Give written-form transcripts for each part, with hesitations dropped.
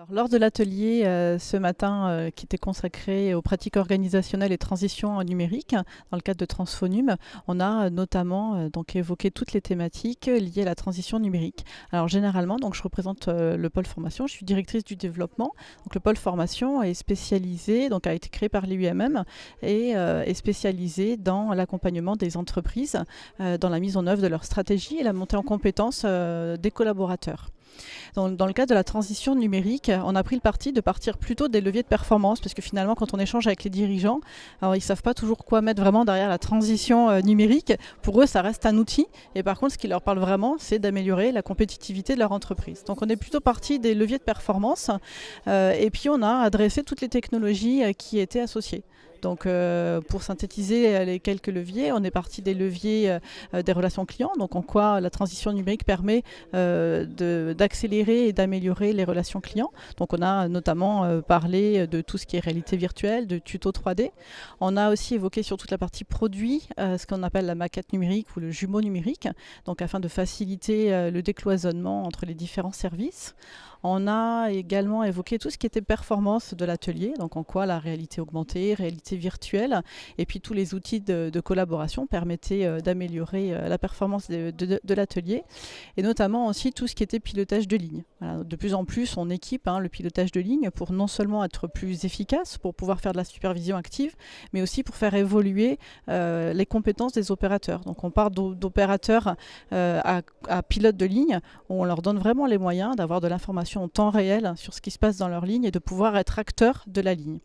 Alors, lors de l'atelier ce matin qui était consacré aux pratiques organisationnelles et transitions numériques, dans le cadre de Transfonum, on a notamment donc évoqué toutes les thématiques liées à la transition numérique. Alors généralement, donc je représente le pôle formation, je suis directrice du développement. Donc le pôle formation est spécialisé, donc a été créé par l'UMM et est spécialisé dans l'accompagnement des entreprises, dans la mise en œuvre de leur stratégie et la montée en compétences des collaborateurs. Dans le cadre de la transition numérique, on a pris le parti de partir plutôt des leviers de performance, parce que finalement, quand on échange avec les dirigeants, alors ils ne savent pas toujours quoi mettre vraiment derrière la transition numérique. Pour eux, ça reste un outil. Et par contre, ce qui leur parle vraiment, c'est d'améliorer la compétitivité de leur entreprise. Donc on est plutôt parti des leviers de performance, et puis on a adressé toutes les technologies qui étaient associées. Donc pour synthétiser les quelques leviers, on est parti des leviers des relations clients, donc en quoi la transition numérique permet d'accélérer et d'améliorer les relations clients. Donc on a notamment parlé de tout ce qui est réalité virtuelle, de tuto 3D. On a aussi évoqué sur toute la partie produit, ce qu'on appelle la maquette numérique ou le jumeau numérique, donc afin de faciliter le décloisonnement entre les différents services. On a également évoqué tout ce qui était performance de l'atelier, donc en quoi la réalité augmentée, réalité virtuelle, et puis tous les outils de collaboration permettaient d'améliorer la performance de l'atelier, et notamment aussi tout ce qui était pilotage de ligne. Voilà, de plus en plus, on équipe le pilotage de ligne pour non seulement être plus efficace, pour pouvoir faire de la supervision active, mais aussi pour faire évoluer les compétences des opérateurs. Donc on part d'opérateurs à pilotes de ligne, où on leur donne vraiment les moyens d'avoir de l'information en temps réel sur ce qui se passe dans leur ligne et de pouvoir être acteur de la ligne.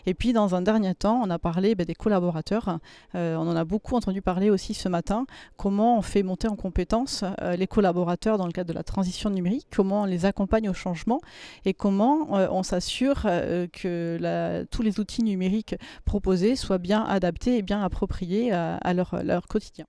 Et puis dans un dernier temps, on a parlé des collaborateurs. On en a beaucoup entendu parler aussi ce matin. Comment on fait monter en compétence les collaborateurs dans le cadre de la transition numérique, comment on les accompagne au changement et comment on s'assure que tous les outils numériques proposés soient bien adaptés et bien appropriés à leur quotidien.